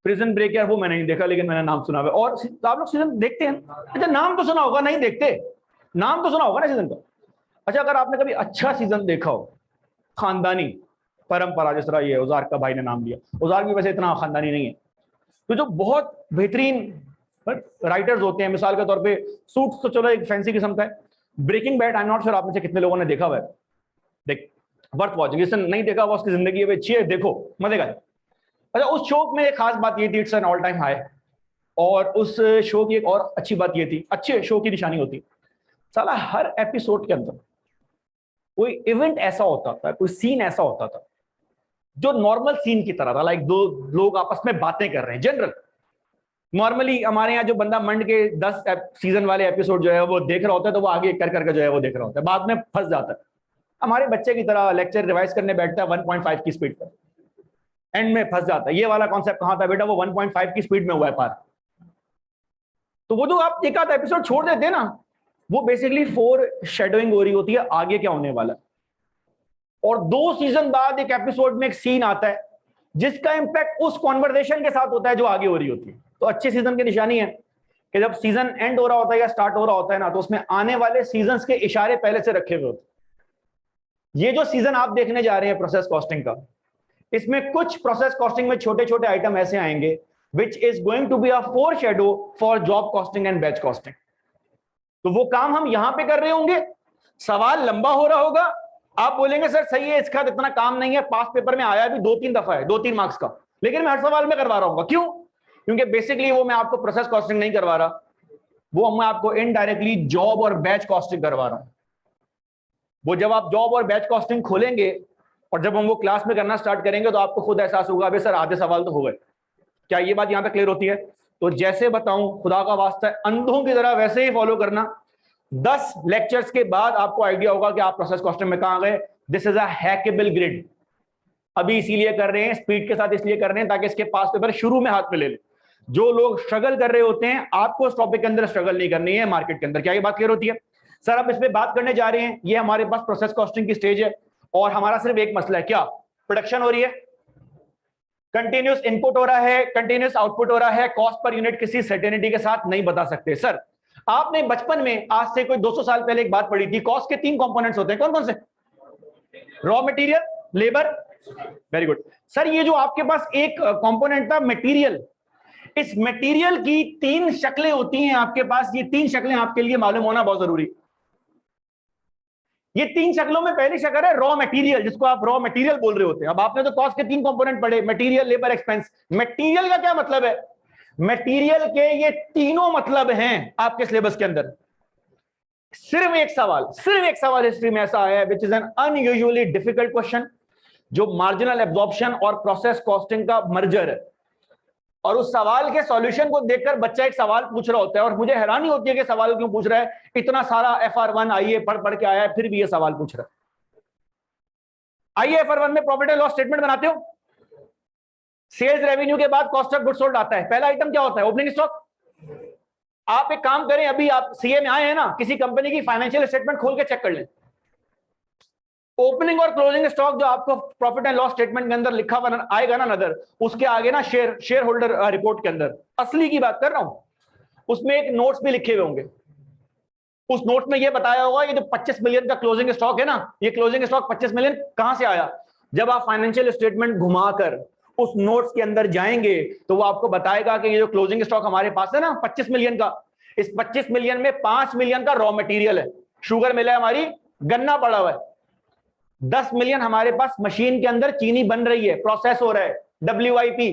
प्रिजन ब्रेक, यार वो मैंने नहीं देखा लेकिन मैंने नाम सुना हुआ। और आप लोग सीजन देखते हैं? अच्छा, नाम तो सुना होगा, नहीं देखते? नाम तो सुना होगा ना सीजन का। अच्छा, अगर आपने कभी अच्छा सीजन देखा हो, खानदानी परंपरा, जिस तरह ये उजार्क का भाई ने नाम लिया, उजार्क भी वैसे इतना खानदानी नहीं है, तो जो बहुत बेहतरीन राइटर्स होते हैं, मिसाल के तौर पे सूट्स तो चलो एक फैंसी किस्म का है, Breaking Bad, I am not sure आप में से कितने लोगों ने देखा हुआ है। देख, वर्थ वॉचिंग, जिसने नहीं देखा हुआ उसकी जिंदगी है अच्छी है, देखो मजे का। अच्छा, उस शो में एक खास बात ये थी, it's an all time high. और उस शो की एक और अच्छी बात ये थी, अच्छे शो की निशानी होती, साला हर एपिसोड के अंदर कोई इवेंट ऐसा होता था, कोई सीन ऐसा होता था जो नॉर्मल सीन की तरह था। लाइक दो लोग आपस में बातें कर रहे हैं, जनरल नॉर्मली हमारे यहाँ जो बंदा मंड के 10 सीजन वाले एपिसोड जो है वो देख रहा होता है, तो वो आगे कर करके जो है वो देख रहा होता है, बाद में फंस जाता है। हमारे बच्चे की तरह लेक्चर रिवाइज करने बैठता है 1.5 की स्पीड पर, एंड में फंस जाता है। ये वाला कॉन्सेप्ट कहां था बेटा? वो 1.5 की स्पीड में हुआ है पार। तो वो जो आप एक आध एपिसोड छोड़ देते हैं ना, वो बेसिकली फोर शेडोइंग हो रही होती है आगे क्या होने वाला। और 2 सीजन बाद एक एपिसोड में एक सीन आता है जिसका इंपैक्ट उस कॉन्वर्सेशन के साथ होता है जो आगे हो रही होती है। तो अच्छे सीजन की निशानी है कि जब सीजन एंड हो रहा होता है या स्टार्ट हो रहा होता है ना, तो उसमें आने वाले सीजन के इशारे पहले से रखे हुए होते हैं। ये जो सीजन आप देखने जा रहे हैं प्रोसेस कॉस्टिंग का, इसमें कुछ प्रोसेस कॉस्टिंग में छोटे छोटे आइटम ऐसे आएंगे which is going to be a foreshadow for job costing and batch costing. तो वो काम हम यहां पे कर रहे होंगे, सवाल लंबा हो रहा होगा, आप बोलेंगे सर सही है, इसका इतना काम नहीं है, पास पेपर में आया भी 2-3 दफा है, 2-3 मार्क्स का, लेकिन मैं हर सवाल में करवा रहा हूँ। क्यों? क्योंकि बेसिकली वो मैं आपको प्रोसेस कॉस्टिंग नहीं करवा रहा, वो मैं आपको इनडायरेक्टली जॉब और बैच कॉस्टिंग करवा रहा हूं। वो जब आप जॉब और बैच कॉस्टिंग खोलेंगे और जब हम वो क्लास में करना स्टार्ट करेंगे तो आपको खुद एहसास होगा अबे सर आधे सवाल तो हो गए, क्या ये बात यहां तक क्लियर होती है? तो जैसे बताऊं, खुदा का वास्ता है, अंधों की तरह वैसे ही फॉलो करना। 10 लेक्चर्स के बाद आपको आइडिया होगा कि आप प्रोसेस कॉस्टिंग में कहां गए। This is a hackable grid. अभी इसीलिए कर रहे हैं, स्पीड के साथ इसलिए कर रहे हैं ताकि इसके पास पेपर शुरू में हाथ में ले ले। जो लोग स्ट्रगल कर रहे होते हैं, आपको इस टॉपिक के अंदर स्ट्रगल नहीं करनी है, मार्केट के अंदर। क्या ये बात क्लियर होती है? सर अब इस पे बात करने जा रहे हैं, ये हमारे पास प्रोसेस कॉस्टिंग की स्टेज है और हमारा सिर्फ एक मसला है, क्या? प्रोडक्शन हो रही है, कंटिन्यूस इनपुट हो रहा है, कंटिन्यूस आउटपुट हो रहा है, कॉस्ट पर यूनिट किसी सर्टेनिटी के साथ नहीं बता सकते। सर आपने बचपन में, आज से कोई 200 साल पहले एक बात पढ़ी थी, कॉस्ट के 3 कंपोनेंट्स होते हैं, कौन कौन से? Raw material, labour, very good. Sir ये जो आपके पास एक कंपोनेंट था मटेरियल, इस मटेरियल की 3 शक्लें होती हैं आपके पास। ये 3 शक्लें आपके लिए मालूम होना बहुत जरूरी। ये 3 शक्लों में पहली शक्ल है रॉ मटेरियल, जिसको आप रॉ मटेरियल बोल रहे होते हैं। अब आपने तो कॉस्ट के 3 कंपोनेंट पढ़े, मटेरियल, लेबर, एक्सपेंस। मटेरियल का क्या मतलब है? मटेरियल के ये तीनों मतलब हैं आपके सिलेबस के अंदर। सिर्फ एक सवाल हिस्ट्री में ऐसा आया है, which is an unusually difficult question, जो मार्जिनल एब्जॉर्प्शन और प्रोसेस कॉस्टिंग का मर्जर है। और उस सवाल के सॉल्यूशन को देखकर बच्चा एक सवाल पूछ रहा होता है, और मुझे हैरानी होती है कि सवाल क्यों पूछ रहा है। इतना सारा FR1 आईए पढ़ के आया है, फिर भी ये सवाल पूछ रहा है। आइए FR1 में प्रॉफिट एंड लॉस स्टेटमेंट बनाते हो। सेल्स रेवेन्यू के बाद कॉस्ट ऑफ गुड्स सोल्ड आता है। पहला आइटम क्या होता है? Opening stock. आप एक काम करें, अभी आप सीए में आए हैं ना, किसी कंपनी की फाइनेंशियल स्टेटमेंट खोल के चेक कर लें। ओपनिंग और क्लोजिंग स्टॉक जो आपको प्रॉफिट एंड लॉस स्टेटमेंट के अंदर लिखा हुआ आएगा ना नजर, उसके आगे ना शेयर होल्डर रिपोर्ट के अंदर, असली की बात कर रहा हूं, उसमें एक नोट्स भी लिखे हुए होंगे। उस नोट में ये बताया होगा ये जो 25 मिलियन का क्लोजिंग स्टॉक है ना, ये क्लोजिंग स्टॉक 25 मिलियन कहां से आया। जब आप फाइनेंशियल स्टेटमेंट घुमाकर उस नोट्स के अंदर जाएंगे तो वो आपको बताएगा कि ये जो क्लोजिंग स्टॉक हमारे पास है ना 25 मिलियन का, इस 25 मिलियन में 5 मिलियन का रॉ मटेरियल है, शुगर मिला है, हमारी गन्ना पड़ा हुआ है। 10 मिलियन हमारे पास मशीन के अंदर चीनी बन रही है, प्रोसेस हो रहा है, WIP।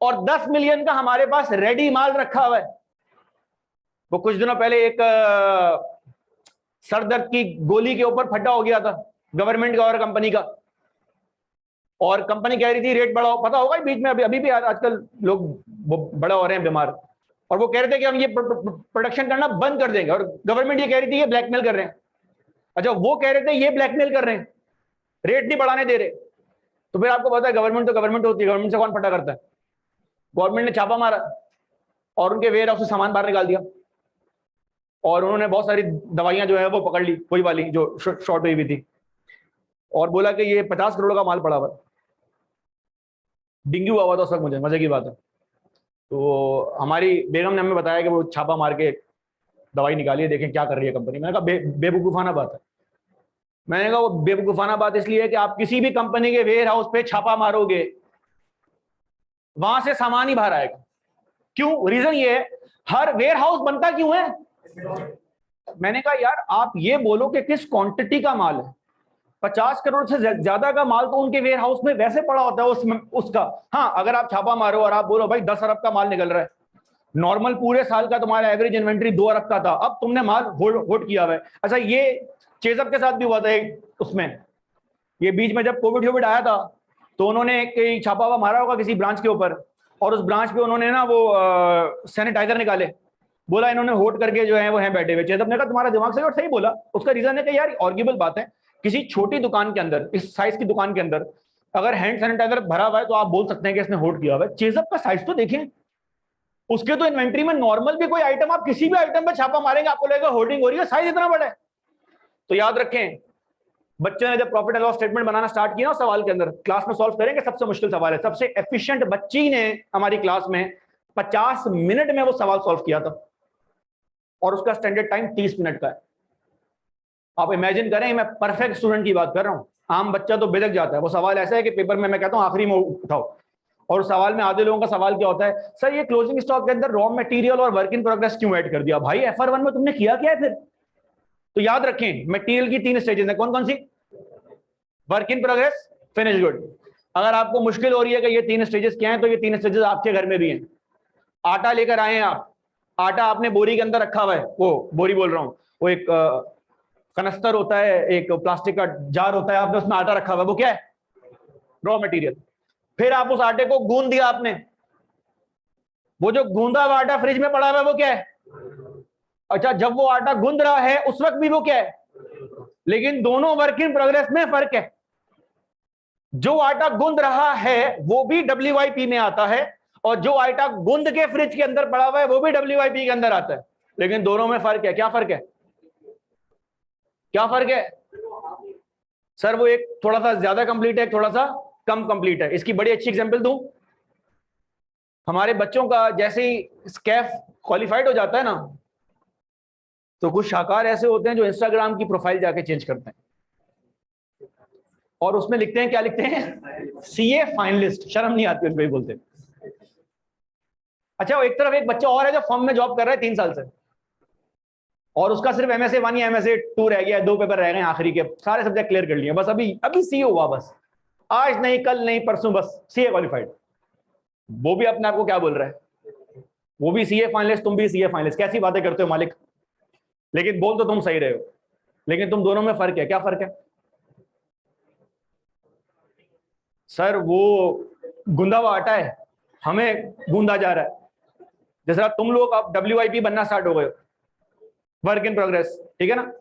और 10 मिलियन का हमारे पास रेडी माल रखा हुआ है। वो कुछ दिनों पहले एक सर दर्द की गोली के ऊपर फटा हो गया था गवर्नमेंट का और कंपनी का, और कंपनी कह रही थी रेट बढ़ाओ। पता होगा बीच में, अभी भी आजकल लोग बड़ा हो रहे हैं बीमार, और वो कह रहे थे कि हम ये प्रोडक्शन करना बंद कर देंगे, और गवर्नमेंट ये कह रही थी ये ब्लैकमेल कर रहे हैं। अच्छा, वो कह रहे थे ये ब्लैकमेल कर रहे हैं, रेट नहीं बढ़ाने दे रहे। तो फिर आपको पता है गवर्नमेंट तो गवर्नमेंट होती है, गवर्नमेंट से कौन फटा करता है? गवर्नमेंट ने छापा मारा और उनके वेयर हाउस से सामान बाहर निकाल दिया, और उन्होंने बहुत सारी दवाइयां जो है वो पकड़ ली, वही वाली जो शॉर्ट हुई हुई थी, और बोला कि ये 50 करोड़ का माल पड़ा हुआ। डेंगू हुआ था उस वक्त मुझे, मजे की बात है। तो हमारी बेगम ने हमें बताया कि वो छापा मार के दवाई निकाली है, देखें क्या कर रही है कंपनी। मैंने कहा बेवकूफाना बात है। मैंने कहा वो बेवकूफाना बात इसलिए है कि आप किसी भी कंपनी के वेयर हाउस पे छापा मारोगे, वहां से सामान ही बाहर आएगा। क्यों? रीजन ये है, हर वेयर हाउस बनता क्यों है? मैंने कहा यार आप ये बोलो कि किस क्वांटिटी का माल है। 50 करोड़ से ज्यादा का माल तो उनके वेयर हाउस में वैसे पड़ा होता है उसमें उसका। हाँ, अगर आप छापा मारो और आप बोलो भाई 10 अरब का माल निकल रहा है, नॉर्मल पूरे साल का तुम्हारा एवरेज इन्वेंटरी 2 अरब का था, अब तुमने माल होल्ड किया हुआ है। अच्छा, ये चेजअप के साथ भी हुआ था उसमें, ये बीच में जब कोविड आया था तो उन्होंने एक छापा हुआ मारा होगा किसी ब्रांच के ऊपर, और उस ब्रांच पे उन्होंने ना वो सैनिटाइजर निकाले, बोला इन्होंने होल्ड करके जो है वो हैं बैठे हुए। चेजअप ने कहा तुम्हारा दिमाग सही, और सही बोला। उसका रीजन है कि यार आर्ग्यूबल बात है, किसी छोटी दुकान के अंदर, इस साइज की दुकान के अंदर अगर हैंड सैनिटाइजर भरा हुआ है तो आप बोल सकते हैं कि इसने होल्ड किया हुआ है। चेजअप का साइज तो देखें, उसके तो इन्वेंट्री में नॉर्मल भी कोई आइटम, आप किसी भी आइटम पे छापा मारेंगे आपको लगेगा होल्डिंग हो रही है, साइज इतना बड़ा है। तो याद रखें, बच्चे ने जब profit and loss statement banana start किया ना सवाल के अंदर, क्लास में सॉल्व करेंगे, सबसे मुश्किल सवाल है, सबसे एफिशिएंट बच्ची ने हमारी क्लास में 50 मिनट में वो सवाल सॉल्व किया था, और उसका स्टैंडर्ड टाइम 30 मिनट का है। आप इमेजिन करें, मैं परफेक्ट स्टूडेंट की बात कर रहा हूं, आम बच्चा तो बेधक जाता है। वो सवाल ऐसा है कि पेपर में मैं कहता हूं आखिरी में उठाओ, और उस सवाल में आधे लोगों का सवाल क्या होता है, सर ये क्लोजिंग स्टॉक के अंदर रॉ मटेरियल और वर्क इन प्रोग्रेस क्यों ऐड कर दिया? भाई FR1 में तुमने किया क्या है फिर? तो याद रखें, मटेरियल की 3 स्टेजेस हैं, कौन कौन सी? Work in progress, finish good. अगर आपको मुश्किल हो रही है कि ये 3 स्टेजेस क्या हैं, तो ये 3 स्टेजेस आपके घर में भी हैं। आटा लेकर आए हैं आप, आटा आपने बोरी के अंदर रखा हुआ है, वो बोरी बोल रहा हूं, वो एक कनस्तर होता है, एक प्लास्टिक का जार होता है, आपने उसमें आटा रखा हुआ है, वो क्या है? Raw material. फिर आप उस आटे को गूंद दिया आपने, वो जो गूंदा हुआ आटा फ्रिज में पड़ा हुआ है वो क्या है? अच्छा, जब वो आटा गूंद रहा है उस वक्त भी वो क्या है? लेकिन दोनों वर्क इन प्रोग्रेस में फर्क है। जो आटा गूंद रहा है वो भी WIP में आता है, और जो आटा गूंद के फ्रिज के अंदर पड़ा हुआ है वो भी WIP के अंदर आता है, लेकिन दोनों में फर्क है। क्या फर्क है? क्या फर्क है? सर वो एक थोड़ा सा ज्यादा कंप्लीट है, एक थोड़ा सा कम कंप्लीट है। इसकी बड़ी अच्छी एग्जांपल दूं, हमारे बच्चों का जैसे ही स्कैफ क्वालिफाइड हो जाता है ना, तो कुछ शाकार ऐसे होते हैं जो इंस्टाग्राम की प्रोफाइल जाके चेंज करते हैं और उसमें लिखते हैं, क्या लिखते हैं? CA finalist. शर्म नहीं आती उनको ही बोलते। अच्छा, वो एक तरफ एक बच्चा और है जो फर्म में जॉब कर रहा है 3 साल से, और उसका सिर्फ MSA 1 या MSA 2 रह गया है, 2 पेपर रह गए आखिरी के, सारे सब्जेक्ट क्लियर कर लिए बस, अभी CA हुआ बस, आज नहीं कल नहीं परसों, बस CA क्वालिफाइड। वो भी अपने आप को क्या बोल रहा है? वो भी CA फाइनलिस्ट, तुम भी CA फाइनलिस्ट। कैसी बातें करते हो मालिक? लेकिन बोल तो तुम सही रहे हो, लेकिन तुम दोनों में फर्क है। क्या फर्क है? सर वो गूंदा हुआ आटा है, हमें गूंदा जा रहा है। जैसा तुम लोग अब WIP बनना स्टार्ट हो गए, वर्क इन प्रोग्रेस, ठीक है ना?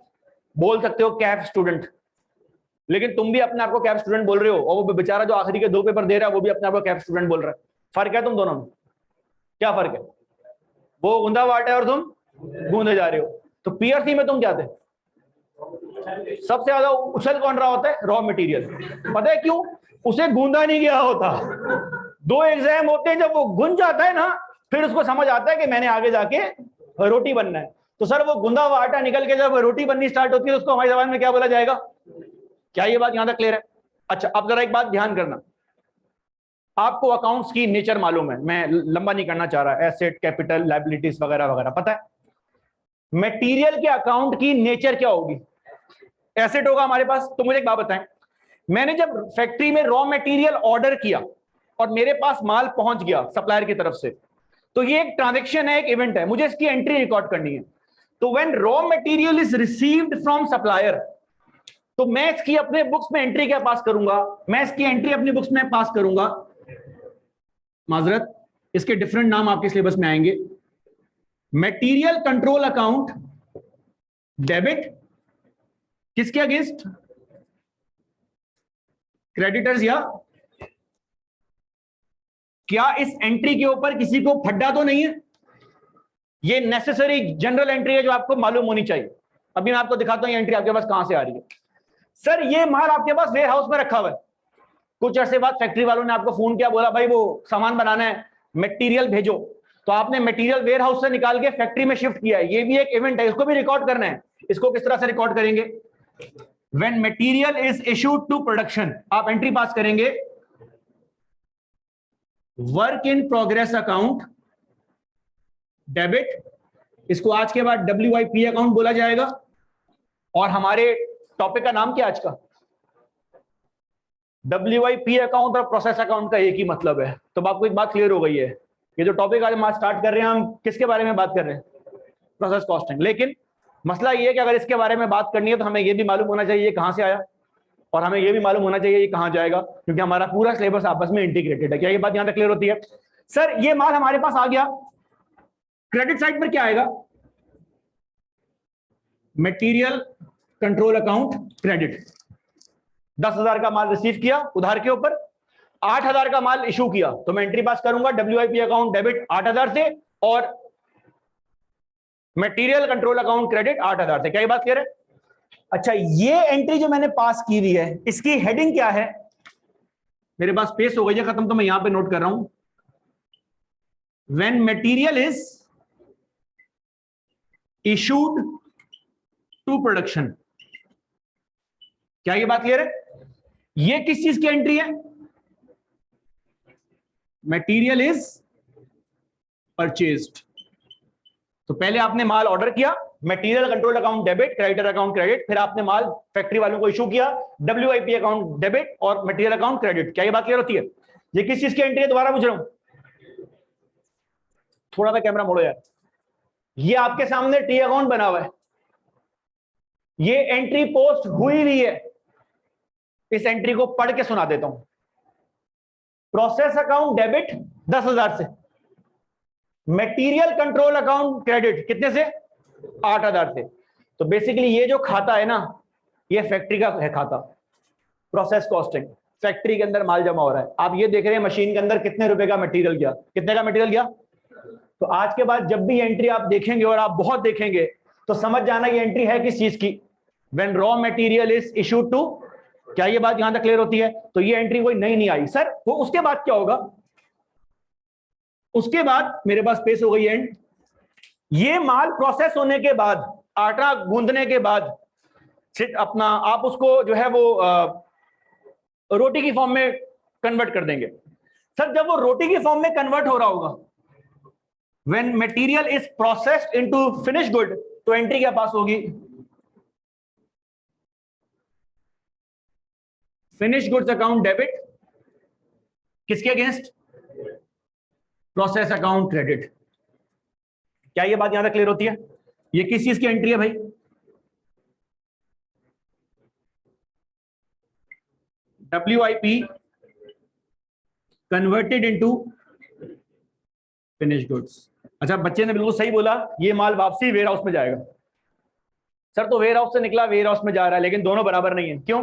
बोल सकते हो कैफ स्टूडेंट, लेकिन तुम भी अपने आप को कैफ स्टूडेंट बोल रहे हो, और वो बेचारा जो आखिरी के 2 पेपर दे रहा है वो भी अपने आप को कैफ स्टूडेंट बोल रहा है। फर्क है तुम दोनों में? क्या फर्क है? वो गूंदा हुआ आटा है और तुम गूंदे जा रहे हो। तो PRC में तुम क्या थे? सबसे ज्यादा उछल कौन रहा होता है? Raw material. पता है क्यों? उसे गूंदा नहीं गया होता। 2 एग्जाम होते हैं, जब वो गुंज जाता है ना, फिर उसको समझ आता है कि मैंने आगे जाके रोटी बनना है। तो सर वो गूंदा हुआ आटा निकल के जब रोटी बननी स्टार्ट होती है, तो उसको हमारी जबान में क्या बोला जाएगा? क्या ये बात यहां तक क्लियर है? अच्छा, अब जरा एक बात ध्यान करना, आपको अकाउंट्स की नेचर मालूम है, मैं लंबा नहीं करना चाह रहा, एसेट, कैपिटल, लायबिलिटीज वगैरह वगैरह पता है। मटेरियल के अकाउंट की नेचर क्या होगी? एसेट होगा हमारे पास। तो मुझे एक बात बताएं, मैंने जब फैक्ट्री में रॉ मटेरियल ऑर्डर किया और मेरे पास माल पहुंच गया सप्लायर की तरफ से, तो ये एक ट्रांजैक्शन है, एक इवेंट है, मुझे इसकी एंट्री रिकॉर्ड करनी है। तो when raw material is received from supplier, तो मैं इसकी अपने बुक्स में एंट्री क्या पास करूंगा? मैं इसकी एंट्री अपनी बुक्स में पास करूंगा, माजरत इसके डिफरेंट नाम आपके सिलेबस में आएंगे। मटेरियल कंट्रोल अकाउंट डेबिट किसके अगेंस्ट? क्रेडिटर्स। या क्या इस एंट्री के ऊपर किसी को फड्डा तो नहीं है? ये नेसेसरी जनरल एंट्री है जो आपको मालूम होनी चाहिए। अभी मैं आपको दिखाता हूं ये एंट्री आपके पास कहां से आ रही है। सर ये माल आपके पास वेयर हाउस में रखा हुआ है, कुछ अरसे बाद फैक्ट्री वालों ने आपको फोन किया, बोला भाई वो सामान बनाना है, मटेरियल भेजो। तो आपने मटेरियल वेयर हाउस से निकाल के फैक्ट्री में शिफ्ट किया है, ये भी एक इवेंट है, इसको भी रिकॉर्ड करना है। इसको किस तरह से रिकॉर्ड करेंगे? When material is issued to production, आप एंट्री पास करेंगे work in progress account debit, इसको आज के बाद WIP अकाउंट बोला जाएगा। और हमारे टॉपिक का नाम क्या आज का? WIP अकाउंट और प्रोसेस अकाउंट का एक ही मतलब है। तो आपको एक बात क्लियर हो गई है, ये जो टॉपिक आज हम स्टार्ट कर रहे हैं, हम किसके बारे में बात कर रहे हैं? Process costing. लेकिन मसला ये है कि अगर इसके बारे में बात करनी है तो हमें ये भी मालूम होना चाहिए ये कहां से आया, और हमें ये भी मालूम होना चाहिए ये कहां जाएगा, क्योंकि हमारा पूरा सिलेबस आपस में इंटीग्रेटेड है। क्या ये बात यहां तक क्लियर होती है? सर ये माल हमारे पास आ गया, क्रेडिट साइड पर क्या आएगा? Material control account credit. 10,000 का माल रिसीव किया उधार के ऊपर, 8,000 का माल इशू किया, तो मैं एंट्री पास करूंगा WIP अकाउंट डेबिट 8,000 से और मटेरियल कंट्रोल अकाउंट क्रेडिट 8,000 से। क्या ये बात क्लियर है? अच्छा, ये एंट्री जो मैंने पास की हुई है इसकी हेडिंग क्या है? मेरे पास स्पेस हो गई है खत्म, तो मैं यहां पे नोट कर रहा हूं, when material is issued to production. क्या ये बात क्लियर है? ये किस चीज की एंट्री है? Material is purchased. तो पहले आपने माल ऑर्डर किया, material control account debit, creditor account credit, फिर आपने माल फैक्ट्री वालों को इशू किया, WIP अकाउंट डेबिट और मटेरियल अकाउंट क्रेडिट। क्या ये बात क्लियर होती है? ये किस चीज की एंट्री है? दोबारा पूछ रहा हूं, थोड़ा सा कैमरा मोड़ो यार। ये आपके सामने टी अकाउंट बना हुआ है, ये एंट्री पोस्ट हुई हुई है। इस एंट्री को पढ़ के सुना देता हूं। प्रोसेस अकाउंट डेबिट 10,000 से, मटेरियल कंट्रोल अकाउंट क्रेडिट कितने से? 8,000 से। तो बेसिकली ये जो खाता है ना, ये फैक्ट्री का है खाता, प्रोसेस कॉस्टिंग। फैक्ट्री के अंदर माल जमा हो रहा है, आप ये देख रहे हैं मशीन के अंदर कितने रुपए का मटेरियल गया, कितने का मटेरियल गया। तो आज के बाद जब भी एंट्री आप देखेंगे, और आप बहुत देखेंगे, तो समझ जाना ये एंट्री है किस चीज की। When raw material is issued to, क्या ये बात यहां तक क्लियर होती है? तो ये एंट्री कोई नई नहीं आई सर। वो उसके बाद क्या होगा? उसके बाद मेरे पास स्पेस हो गई एंड, ये माल प्रोसेस होने के बाद, आटा गूंदने के बाद अपना आप उसको जो है वो रोटी की फॉर्म में कन्वर्ट कर देंगे। सर जब वो रोटी की फॉर्म में कन्वर्ट हो रहा होगा, when material is processed into finish good, तो एंट्री क्या पास होगी? फिनिश गुड्स अकाउंट डेबिट, किसके अगेंस्ट? Process account credit. क्या ये बात यहां तक क्लियर होती है? ये किस चीज की एंट्री है भाई? WIP converted into finish goods. अच्छा, बच्चे ने बिल्कुल सही बोला, ये माल वापसी वेयर हाउस में जाएगा। सर तो वेयर हाउस से निकला वेयर हाउस में जा रहा है, लेकिन दोनों बराबर नहीं है। क्यों?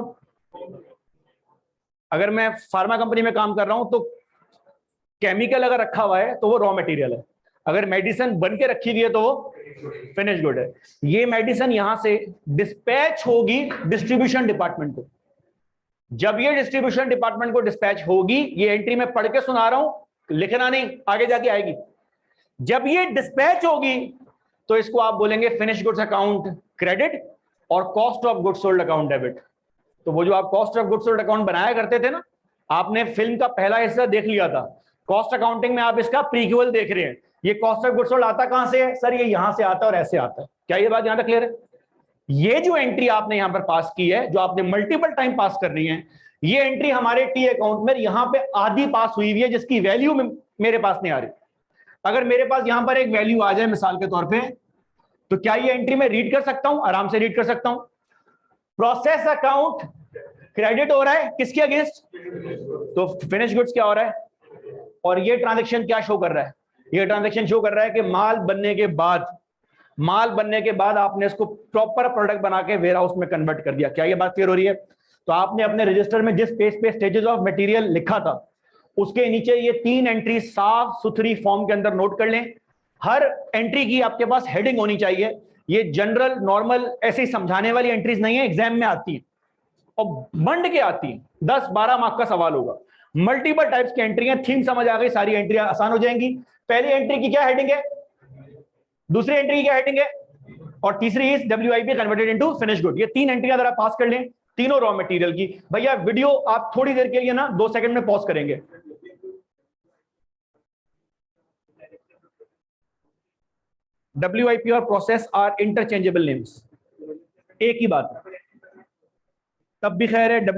अगर मैं फार्मा कंपनी में काम कर रहा हूं तो केमिकल अगर रखा हुआ है तो वो रॉ मटेरियल है, अगर मेडिसिन बन के रखी हुई है तो वो फिनिश गुड है। ये मेडिसिन यहां से डिस्पैच होगी डिस्ट्रीब्यूशन डिपार्टमेंट को। जब ये डिस्ट्रीब्यूशन डिपार्टमेंट को डिस्पैच होगी, ये एंट्री में पढ़ के सुना रहा हूं, लिखना नहीं, आगे जाके आएगी। जब ये डिस्पैच होगी तो इसको आप बोलेंगे फिनिश गुड्स अकाउंट क्रेडिट और cost of goods sold account debit. तो वो जो आप cost of goods sold account बनाया करते थे ना, आपने फिल्म का पहला हिस्सा देख लिया था, कॉस्ट अकाउंटिंग में आप इसका प्रीक्वल देख रहे हैं। ये कॉस्ट ऑफ गुड्स सोल्ड आता कहां से है? सर ये यहां से आता है और ऐसे आता है। क्या ये बात यहां तक क्लियर है? ये जो एंट्री आपने यहां पर पास की है, जो आपने मल्टीपल टाइम पास करनी है, ये एंट्री हमारे टी अकाउंट में यहां पे आधी पास हुई हुई है, जिसकी वैल्यू मेरे पास नहीं आ रही। अगर मेरे पास यहां पर एक वैल्यू आ जाए मिसाल के तौर पे, तो क्या ये एंट्री मैं रीड कर सकता हूं? आराम से रीड कर सकता हूं। प्रोसेस अकाउंट क्रेडिट हो रहा है किसके अगेंस्ट? तो फिनिश गुड्स क्या हो रहा है, और ये ट्रांजैक्शन क्या शो कर रहा है? ये ट्रांजैक्शन शो कर रहा है कि माल बनने के बाद आपने इसको प्रॉपर प्रोडक्ट बना के वेयर हाउस में कन्वर्ट कर दिया। क्या ये बात क्लियर हो रही है? तो आपने अपने रजिस्टर में जिस पेज पे स्टेजेस ऑफ मटेरियल लिखा था, उसके नीचे ये 3 एंट्री साफ सुथरी फॉर्म के अंदर नोट कर लें। हर एंट्री की आपके पास हेडिंग होनी चाहिए। ये जनरल नॉर्मल ऐसे ही समझाने वाली एंट्रीज नहीं है, एग्जाम में आती है और बंड के आती है। 10-12 मार्क का सवाल होगा। मल्टीपल टाइप्स की एंट्री है, थीम समझ आ गई, सारी एंट्रियां आसान हो जाएंगी। पहली एंट्री की क्या हेडिंग है, दूसरी एंट्री की क्या हेडिंग है, और तीसरी is WIP converted into finish good. ये 3 एंट्रियां जरा पास कर लें, तीनों रॉ मटेरियल की। भैया वीडियो आप थोड़ी देर के लिए ना 2 सेकंड में पॉज करेंगे। WIP और प्रोसेस आर इंटरचेंजेबल नेम्स, एक ही बात है। तब भी खैर है,